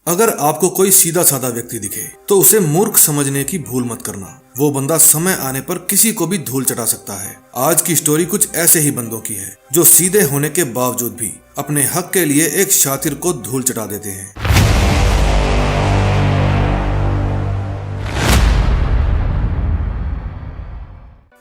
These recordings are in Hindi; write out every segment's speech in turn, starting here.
अगर आपको कोई सीधा साधा व्यक्ति दिखे तो उसे मूर्ख समझने की भूल मत करना। वो बंदा समय आने पर किसी को भी धूल चटा सकता है। आज की स्टोरी कुछ ऐसे ही बंदों की है जो सीधे होने के बावजूद भी अपने हक के लिए एक शातिर को धूल चटा देते हैं।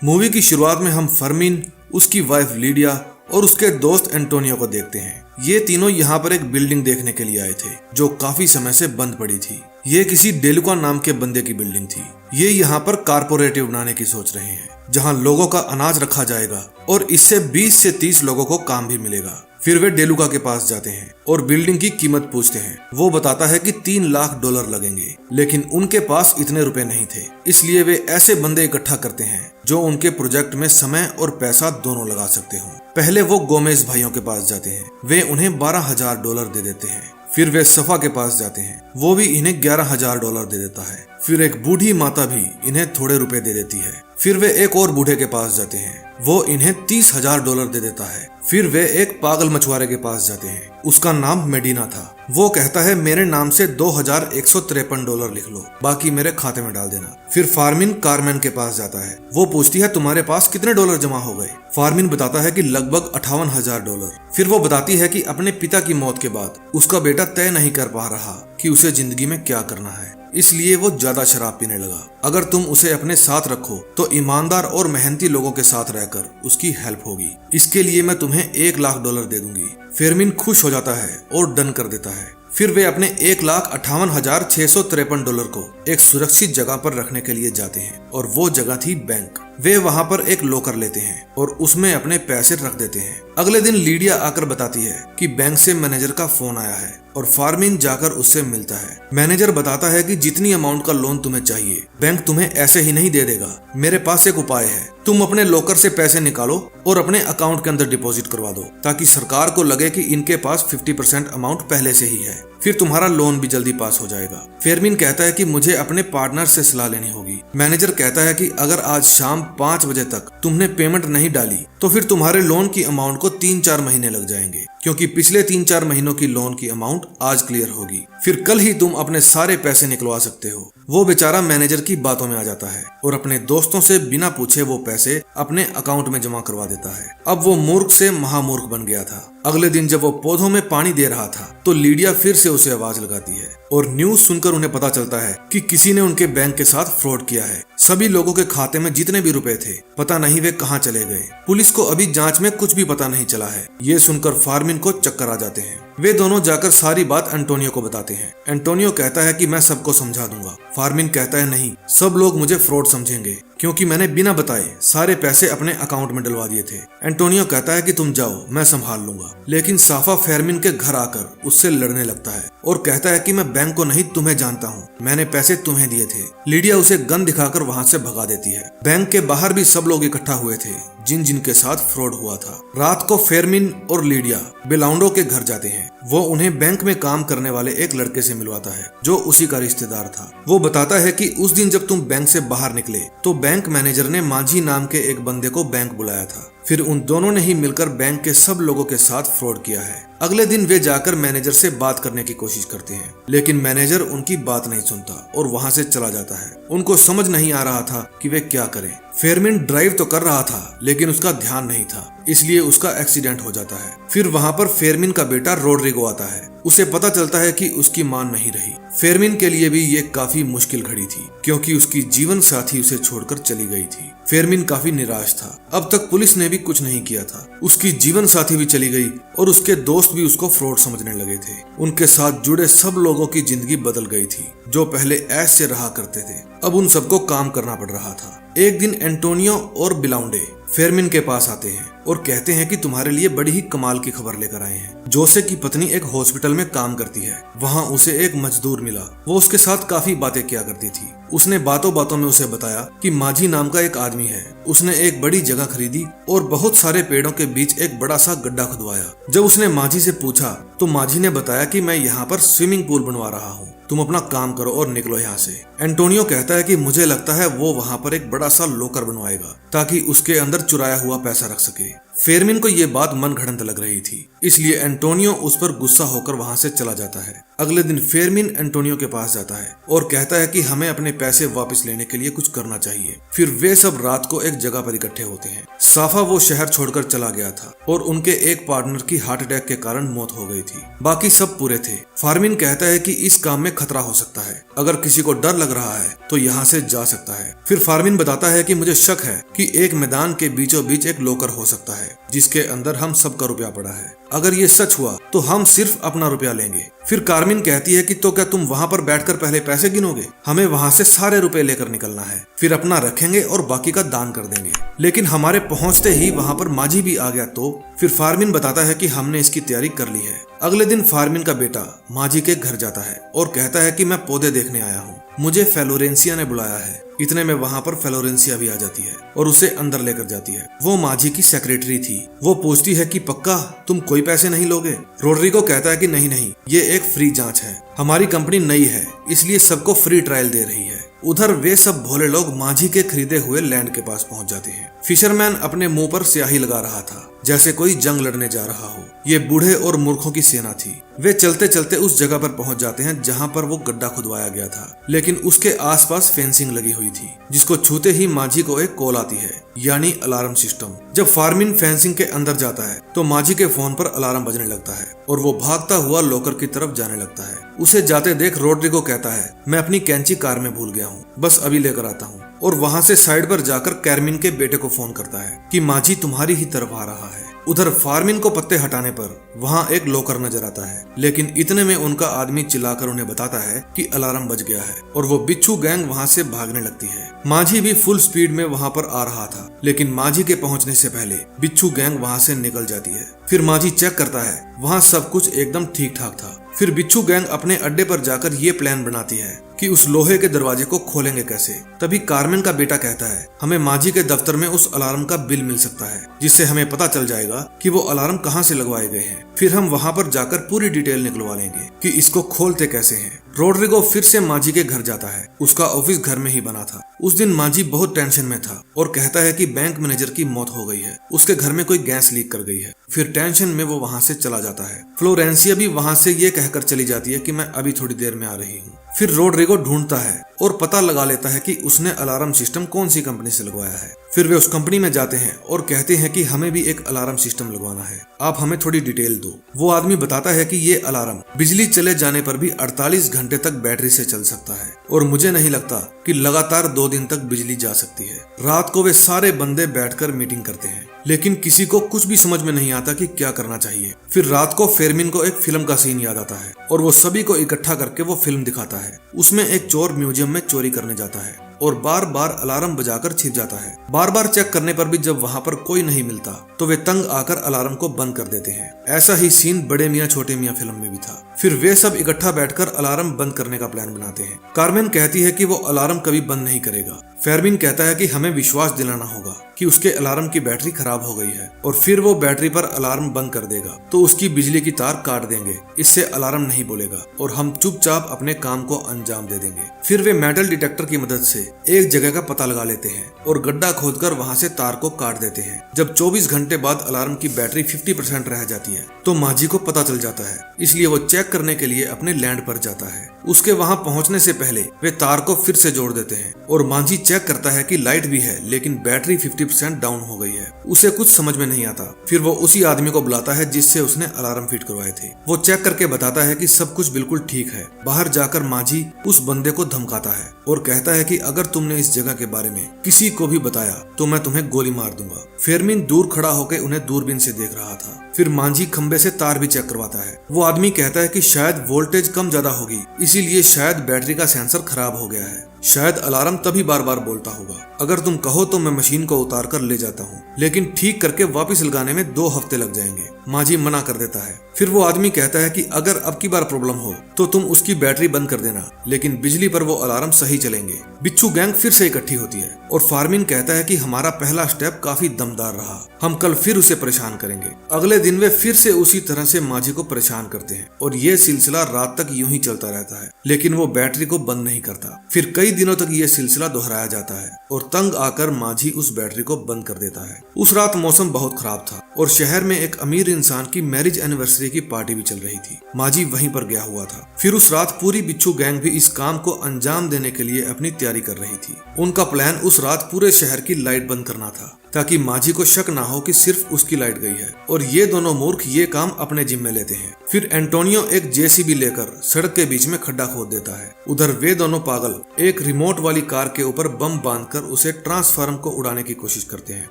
मूवी की शुरुआत में हम फर्मिन, उसकी वाइफ लीडिया और उसके दोस्त एंटोनियो को देखते हैं। ये तीनों यहाँ पर एक बिल्डिंग देखने के लिए आए थे जो काफी समय से बंद पड़ी थी। ये किसी डेलुका नाम के बंदे की बिल्डिंग थी। ये यहाँ पर कारपोरेटिव बनाने की सोच रहे हैं जहाँ लोगों का अनाज रखा जाएगा और इससे 20 से 30 लोगों को काम भी मिलेगा। फिर वे डेलुका के पास जाते हैं और बिल्डिंग की कीमत पूछते हैं। वो बताता है कि $3 लाख लगेंगे, लेकिन उनके पास इतने रुपए नहीं थे। इसलिए वे ऐसे बंदे इकट्ठा करते हैं जो उनके प्रोजेक्ट में समय और पैसा दोनों लगा सकते हो। पहले वो गोमेज भाइयों के पास जाते हैं। वे उन्हें $12,000 दे देते हैं। फिर वे सफा के पास जाते हैं। वो भी इन्हें $11,000 दे देता है। फिर एक बूढ़ी माता भी इन्हें थोड़े रुपए दे देती है। फिर वे एक और बूढ़े के पास जाते हैं। वो इन्हें $30,000 दे देता है। फिर वे एक पागल मछुआरे के पास जाते हैं। उसका नाम मेडिना था। वो कहता है मेरे नाम से $2,153 लिख लो, बाकी मेरे खाते में डाल देना। फिर फार्मिन कारमैन के पास जाता है। वो पूछती है तुम्हारे पास कितने डॉलर जमा हो गए। फार्मिन बताता है कि लगभग $58,000। फिर वो बताती है कि अपने पिता की मौत के बाद उसका बेटा तय नहीं कर पा रहा कि उसे जिंदगी में क्या करना है, इसलिए वो ज्यादा शराब पीने लगा। अगर तुम उसे अपने साथ रखो तो ईमानदार और मेहनती लोगों के साथ रहकर उसकी हेल्प होगी। इसके लिए मैं तुम्हें $1 लाख दे दूंगी। फेरमिन खुश हो जाता है और डन कर देता है। फिर वे अपने $1,58,653 को एक सुरक्षित जगह पर रखने के लिए जाते हैं और वो जगह थी बैंक। वे वहाँ पर एक लॉकर लेते हैं और उसमें अपने पैसे रख देते हैं। अगले दिन लीडिया आकर बताती है कि बैंक से मैनेजर का फोन आया है और फार्मिन जाकर उससे मिलता है। मैनेजर बताता है कि जितनी अमाउंट का लोन तुम्हें चाहिए बैंक तुम्हें ऐसे ही नहीं दे देगा। मेरे पास एक उपाय है, तुम अपने लॉकर से पैसे निकालो और अपने अकाउंट के अंदर डिपॉजिट करवा दो ताकि सरकार को लगे कि इनके पास 50% अमाउंट पहले से ही है। फिर तुम्हारा लोन भी जल्दी पास हो जाएगा। फेरमिन कहता है कि मुझे अपने पार्टनर से सलाह लेनी होगी। मैनेजर कहता है कि अगर आज शाम 5 बजे तक तुमने पेमेंट नहीं डाली तो फिर तुम्हारे लोन की अमाउंट को 3-4 महीने लग जाएंगे, क्योंकि पिछले 3-4 महीनों की लोन की अमाउंट आज क्लियर होगी। फिर कल ही तुम अपने सारे पैसे निकलवा सकते हो। वो बेचारा मैनेजर की बातों में आ जाता है और अपने दोस्तों से बिना पूछे वो पैसे अपने अकाउंट में जमा करवा देता है। अब वो मूर्ख से महामूर्ख बन गया था। अगले दिन जब वो पौधों में पानी दे रहा था तो लीडिया फिर से उसे आवाज लगाती है और न्यूज सुनकर उन्हें पता चलता है कि किसी ने उनके बैंक के साथ फ्रॉड किया है। सभी लोगों के खाते में जितने भी रुपए थे पता नहीं वे कहाँ चले गए। पुलिस को अभी जांच में कुछ भी पता नहीं चला है। ये सुनकर फार्मिन को चक्कर आ जाते हैं। वे दोनों जाकर सारी बात एंटोनियो को बताते हैं। एंटोनियो कहता है कि मैं सबको समझा दूंगा। फार्मिन कहता है नहीं, सब लोग मुझे फ्रॉड समझेंगे क्योंकि मैंने बिना बताए सारे पैसे अपने अकाउंट में डलवा दिए थे। एंटोनियो कहता है कि तुम जाओ, मैं संभाल लूंगा। लेकिन साफा फेरमिन के घर आकर उससे लड़ने लगता है और कहता है कि मैं बैंक को नहीं तुम्हें जानता हूँ, मैंने पैसे तुम्हें दिए थे। लीडिया उसे गन दिखाकर वहाँ से भगा देती है। बैंक के बाहर भी सब लोग इकट्ठा हुए थे जिन जिन के साथ फ्रॉड हुआ था। रात को फेरमिन और लीडिया बेलाउंडो के घर जाते हैं। वो उन्हें बैंक में काम करने वाले एक लड़के से मिलवाता है जो उसी का रिश्तेदार था। वो बताता है कि उस दिन जब तुम बैंक से बाहर निकले तो बैंक मैनेजर ने माझी नाम के एक बंदे को बैंक बुलाया था। फिर उन दोनों ने ही मिलकर बैंक के सब लोगों के साथ फ्रॉड किया है। अगले दिन वे जाकर मैनेजर से बात करने की कोशिश करते हैं, लेकिन मैनेजर उनकी बात नहीं सुनता और वहां से चला जाता है। उनको समझ नहीं आ रहा था कि वे क्या करें। फेरमिन ड्राइव तो कर रहा था लेकिन उसका ध्यान नहीं था, इसलिए उसका एक्सीडेंट हो जाता है। फिर वहां पर फेरमिन का बेटा रोड्रिगो आता है। उसे पता चलता है कि उसकी मां नहीं रही। फेरमिन के लिए भी ये काफी मुश्किल घड़ी थी क्योंकि उसकी जीवन साथी उसे छोड़कर चली गई थी। फेरमिन काफी निराश था। अब तक पुलिस ने भी कुछ नहीं किया था। उसकी जीवन साथी भी चली गई और उसके दोस्त भी उसको फ्रॉड समझने लगे थे। उनके साथ जुड़े सब लोगों की जिंदगी बदल गई थी। जो पहले ऐश से रहा करते थे अब उन सबको काम करना पड़ रहा था। एक दिन एंटोनियो और बिलाउंडे फेरमिन के पास आते हैं और कहते हैं कि तुम्हारे लिए बड़ी ही कमाल की खबर लेकर आए हैं। जोसे की पत्नी एक हॉस्पिटल में काम करती है। वहाँ उसे एक मजदूर मिला। वो उसके साथ काफी बातें किया करती थी। उसने बातों बातों में उसे बताया कि माझी नाम का एक आदमी है। उसने एक बड़ी जगह खरीदी और बहुत सारे पेड़ों के बीच एक बड़ा सा गड्ढा खुदवाया। जब उसने माझी से पूछा तो माझी ने बताया कि मैं यहाँ पर स्विमिंग पूल बनवा रहा हूँ, तुम अपना काम करो और निकलो यहाँ से। एंटोनियो कहता है कि मुझे लगता है वो वहाँ पर एक बड़ा सा लॉकर बनवाएगा ताकि उसके अंदर चुराया हुआ पैसा रख सके। फेरमिन को ये बात मनगढ़ंत लग रही थी, इसलिए एंटोनियो उस पर गुस्सा होकर वहां से चला जाता है। अगले दिन फेरमिन एंटोनियो के पास जाता है और कहता है कि हमें अपने पैसे वापस लेने के लिए कुछ करना चाहिए। फिर वे सब रात को एक जगह पर इकट्ठे होते हैं। साफा वो शहर छोड़कर चला गया था और उनके एक पार्टनर की हार्ट अटैक के कारण मौत हो गई थी। बाकी सब पूरे थे। फार्मिन कहता है कि इस काम में खतरा हो सकता है, अगर किसी को डर लग रहा है तो यहाँ से जा सकता है। फिर फार्मिन बताता है कि मुझे शक है कि एक मैदान के बीचों बीच एक लोकर हो सकता है जिसके अंदर हम सबका रुपया पड़ा है। अगर ये सच हुआ तो हम सिर्फ अपना रुपया लेंगे। फिर कार्मिन कहती है कि तो क्या तुम वहाँ पर बैठकर पहले पैसे गिनोगे? हमें वहाँ से सारे रुपए लेकर निकलना है, फिर अपना रखेंगे और बाकी का दान कर देंगे। लेकिन हमारे पहुँचते ही वहाँ पर माझी भी आ गया तो फिर फार्मिन बताता है कि हमने इसकी तैयारी कर ली है। अगले दिन फार्मिन का बेटा माझी के घर जाता है और कहता है कि मैं पौधे देखने आया हूँ, मुझे फ्लोरेंसिया ने बुलाया है। इतने में वहाँ पर फ्लोरेंसिया भी आ जाती है और उसे अंदर लेकर जाती है। वो माझी की सेक्रेटरी थी। वो पूछती है कि पक्का तुम कोई पैसे नहीं लोगे? रोड्रिगो कहता है कि नहीं, ये एक फ्री जांच है, हमारी कंपनी नई है इसलिए सबको फ्री ट्रायल दे रही है। उधर वे सब भोले लोग माझी के खरीदे हुए लैंड के पास पहुंच जाते हैं। फिशरमैन अपने मुंह पर स्याही लगा रहा था जैसे कोई जंग लड़ने जा रहा हो। ये बूढ़े और मूर्खों की सेना थी। वे चलते चलते उस जगह पर पहुंच जाते हैं जहां पर वो गड्ढा खुदवाया गया था, लेकिन उसके आसपास फेंसिंग लगी हुई थी जिसको छूते ही माझी को एक कॉल आती है, यानी अलार्म सिस्टम। जब फार्मिन फेंसिंग के अंदर जाता है तो माझी के फोन पर अलार्म बजने लगता है और वो भागता हुआ लोकर की तरफ जाने लगता है। उसे जाते देख रोड्रिगो कहता है, मैं अपनी कैंची कार में भूल गया हूँ, बस अभी लेकर आता हूँ। और वहाँ से साइड पर जाकर कैरमिन के बेटे को फोन करता है कि माझी तुम्हारी ही तरफ आ रहा है। उधर फार्मिन को पत्ते हटाने पर वहाँ एक लोकर नजर आता है, लेकिन इतने में उनका आदमी चिल्लाकर उन्हें बताता है कि अलार्म बज गया है और वो बिच्छू गैंग वहाँ से भागने लगती है। माझी भी फुल स्पीड में वहाँ पर आ रहा था, लेकिन माझी के पहुँचने से पहले बिच्छू गैंग वहाँ से निकल जाती है। फिर माझी चेक करता है, वहाँ सब कुछ एकदम ठीक ठाक था। फिर बिच्छू गैंग अपने अड्डे पर जाकर ये प्लान बनाती है कि उस लोहे के दरवाजे को खोलेंगे कैसे। तभी कार्मेन का बेटा कहता है, हमें माझी के दफ्तर में उस अलार्म का बिल मिल सकता है जिससे हमें पता चल जाएगा कि वो अलार्म कहाँ से लगवाए गए हैं। फिर हम वहाँ पर जाकर पूरी डिटेल निकलवा लेंगे कि इसको खोलते कैसे हैं। रोड्रिगो फिर से माझी के घर जाता है। उसका ऑफिस घर में ही बना था। उस दिन माझी बहुत टेंशन में था और कहता है कि बैंक मैनेजर की मौत हो गई है, उसके घर में कोई गैस लीक कर गई है। फिर टेंशन में वो वहाँ से चला जाता है। फ्लोरेंसिया भी वहाँ से ये कहकर चली जाती है कि मैं अभी थोड़ी देर में आ रही हूँ। फिर रोड्रिगो ढूंढता है और पता लगा लेता है कि उसने अलार्म सिस्टम कौन सी कंपनी से लगवाया है। फिर वे उस कंपनी में जाते हैं और कहते हैं कि हमें भी एक अलार्म सिस्टम लगवाना है, आप हमें थोड़ी डिटेल दो। वो आदमी बताता है कि ये अलार्म बिजली चले जाने पर भी 48 घंटे तक बैटरी से चल सकता है और मुझे नहीं लगता कि लगातार 2 दिन तक बिजली जा सकती है। रात को वे सारे बंदे बैठकर मीटिंग करते हैं, लेकिन किसी को कुछ भी समझ में नहीं आता कि क्या करना चाहिए। फिर रात को फेरमिन को एक फिल्म का सीन याद आता है और वो सभी को इकट्ठा करके वो फिल्म दिखाता है। उसमें एक चोर म्यूजियम में चोरी करने जाता है और बार बार अलार्म बजाकर छिप जाता है। बार बार चेक करने पर भी जब वहाँ पर कोई नहीं मिलता तो वे तंग आकर अलार्म को बंद कर देते हैं। ऐसा ही सीन बड़े मियाँ छोटे मियाँ फिल्म में भी था। फिर वे सब इकट्ठा बैठकर अलार्म बंद करने का प्लान बनाते हैं। कार्मेन कहती है कि वो अलार्म कभी बंद नहीं करेगा। फेरमिन कहता है कि हमें विश्वास दिलाना होगा कि उसके अलार्म की बैटरी खराब हो गई है और फिर वो बैटरी पर अलार्म बंद कर देगा तो उसकी बिजली की तार काट देंगे, इससे अलार्म नहीं बोलेगा और हम चुपचाप अपने काम को अंजाम दे देंगे। फिर वे मेटल डिटेक्टर की मदद से एक जगह का पता लगा लेते हैं और गड्ढा खोदकर वहां से तार को काट देते हैं। जब 24 घंटे बाद अलार्म की बैटरी 50% रह जाती है तो माझी को पता चल जाता है, इसलिए वो चेक करने के लिए अपने लैंड पर जाता है। उसके वहां पहुंचने से पहले वे तार को फिर से जोड़ देते हैं और माझी चेक करता है कि लाइट भी है लेकिन बैटरी 50% डाउन हो गई है। उसे कुछ समझ में नहीं आता। फिर वो उसी आदमी को बुलाता है जिससे उसने अलार्म फिट करवाए थे। वो चेक करके बताता है कि सब कुछ बिल्कुल ठीक है। बाहर जाकर माझी उस बंदे को धमकाता है और कहता है कि अगर तुमने इस जगह के बारे में किसी को भी बताया तो मैं तुम्हें गोली मार दूंगा। फेरमिन दूर खड़ा होकर उन्हें दूरबीन से देख रहा था। फिर माझी खंबे से तार भी चेक करवाता है। वो आदमी कहता है कि शायद वोल्टेज कम ज्यादा होगी, इसीलिए शायद बैटरी का सेंसर खराब हो गया है। शायद अलार्म तभी बार बार बोलता होगा। अगर तुम कहो तो मैं मशीन को उतार कर ले जाता हूँ, लेकिन ठीक करके वापस लगाने में 2 हफ्ते लग जाएंगे। माझी मना कर देता है। फिर वो आदमी कहता है कि अगर अब की बार प्रॉब्लम हो तो तुम उसकी बैटरी बंद कर देना, लेकिन बिजली पर वो अलार्म सही चलेंगे। बिच्छू गैंग फिर से इकट्ठी होती है और फार्मिन कहता है कि हमारा पहला स्टेप काफी दमदार रहा, हम कल फिर उसे परेशान करेंगे। अगले दिन वे फिर से उसी तरह से माझी को परेशान करते हैं और ये सिलसिला रात तक यूं ही चलता रहता है, लेकिन वो बैटरी को बंद नहीं करता। फिर कई दिनों तक ये सिलसिला दोहराया जाता है और तंग आकर माझी उस बैटरी को बंद कर देता है। उस रात मौसम बहुत खराब था और शहर में एक अमीर इंसान की मैरिज एनिवर्सरी की पार्टी भी चल रही थी। माजी वहीं पर गया हुआ था। फिर उस रात पूरी बिच्छू गैंग भी इस काम को अंजाम देने के लिए अपनी तैयारी कर रही थी। उनका प्लान उस रात पूरे शहर की लाइट बंद करना था ताकि माजी को शक ना हो कि सिर्फ उसकी लाइट गई है, और ये दोनों मूर्ख ये काम अपने जिम्मे लेते हैं। फिर एंटोनियो एक जेसीबी लेकर सड़क के बीच में खड्डा खोद देता है। उधर वे दोनों पागल एक रिमोट वाली कार के ऊपर बम बांधकर उसे ट्रांसफार्मर को उड़ाने की कोशिश करते हैं,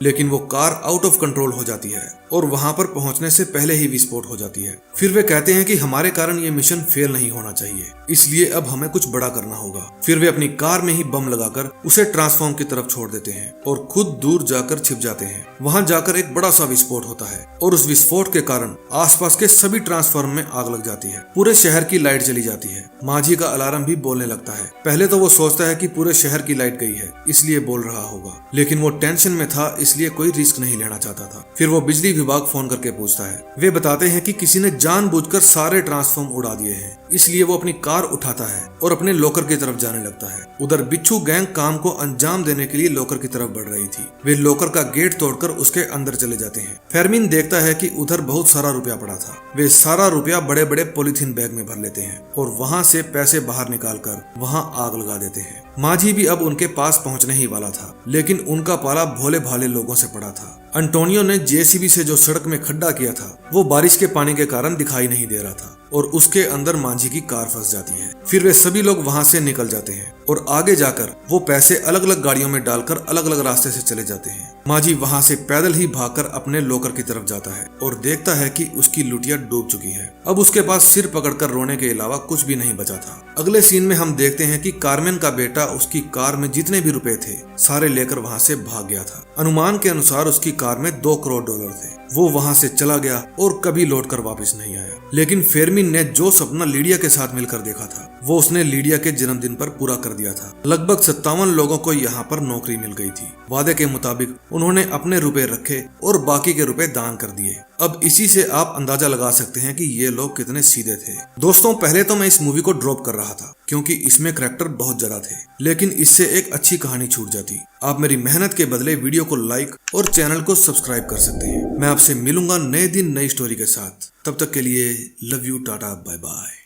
लेकिन वो कार आउट ऑफ कंट्रोल हो जाती है और वहां पर पहुंचने से पहले ही विस्फोट हो जाती है। फिर वे कहते हैं कि हमारे कारण ये मिशन फेल नहीं होना चाहिए, इसलिए अब हमें कुछ बड़ा करना होगा। फिर वे अपनी कार में ही बम लगाकर उसे ट्रांसफार्मर की तरफ छोड़ देते हैं और खुद दूर जाकर छिप जाते हैं। वहां जाकर एक बड़ा सा विस्फोट होता है और उस विस्फोट के कारण आसपास के सभी ट्रांसफार्मर में आग लग जाती है। पूरे शहर की लाइट चली जाती है। माजी का अलार्म भी बोलने लगता है। पहले तो वो सोचता है कि पूरे शहर की लाइट गई है इसलिए बोल रहा होगा, लेकिन वो टेंशन में था इसलिए कोई रिस्क नहीं लेना चाहता था। फिर वो बिजली विभाग फोन करके पूछता है। वे बताते हैं कि किसी ने जानबूझकर सारे ट्रांसफार्मर उड़ा दिए हैं, इसलिए वो अपनी कार उठाता है और अपने लॉकर की तरफ जाने लगता है। उधर बिच्छू गैंग काम को अंजाम देने के लिए लॉकर की तरफ बढ़ रही थी। वे लॉकर का गेट तोड़कर उसके अंदर चले जाते हैं। फेरमिन देखता है कि उधर बहुत सारा रुपया पड़ा था। वे सारा रुपया बड़े बड़े पॉलीथीन बैग में भर लेते हैं और वहां से पैसे बाहर निकालकर वहां आग लगा देते हैं। माजी भी अब उनके पास पहुंचने ही वाला था, लेकिन उनका पाला भोले भाले लोगों से पड़ा था। एंटोनियो ने जेसीबी से जो सड़क में खड्डा किया था वो बारिश के पानी के कारण दिखाई नहीं दे रहा था और उसके अंदर मांझी की कार फंस जाती है। फिर वे सभी लोग वहां से निकल जाते हैं और आगे जाकर वो पैसे अलग अलग गाड़ियों में डालकर अलग अलग रास्ते से चले जाते हैं। मांझी वहां से पैदल ही भागकर अपने लॉकर की तरफ जाता है और देखता है कि उसकी लुटिया डूब चुकी है। अब उसके पास सिर पकड़कर रोने के अलावा कुछ भी नहीं बचा था। अगले सीन में हम देखते हैं कि कार्मेन का बेटा उसकी कार में जितने भी रुपए थे सारे लेकर वहां से भाग गया था। अनुमान के अनुसार उसकी कार में $2 करोड़ थे। वो वहां से चला गया और कभी लौटकर वापस नहीं आया। लेकिन फेरमिन ने जो सपना लीडिया के साथ मिलकर देखा था वो उसने लीडिया के जन्मदिन पर पूरा कर दिया था। लगभग 57 लोगों को यहाँ पर नौकरी मिल गई थी। वादे के मुताबिक उन्होंने अपने रुपए रखे और बाकी के रुपए दान कर दिए। अब इसी से आप अंदाजा लगा सकते हैं कि ये लोग कितने सीधे थे। दोस्तों, पहले तो मैं इस मूवी को ड्रॉप कर रहा था क्योंकि इसमें करैक्टर बहुत ज्यादा थे, लेकिन इससे एक अच्छी कहानी छूट जाती। आप मेरी मेहनत के बदले वीडियो को लाइक और चैनल को सब्सक्राइब कर सकते हैं। मैं आपसे मिलूंगा नए दिन नई स्टोरी के साथ। तब तक के लिए love you, tata, bye bye.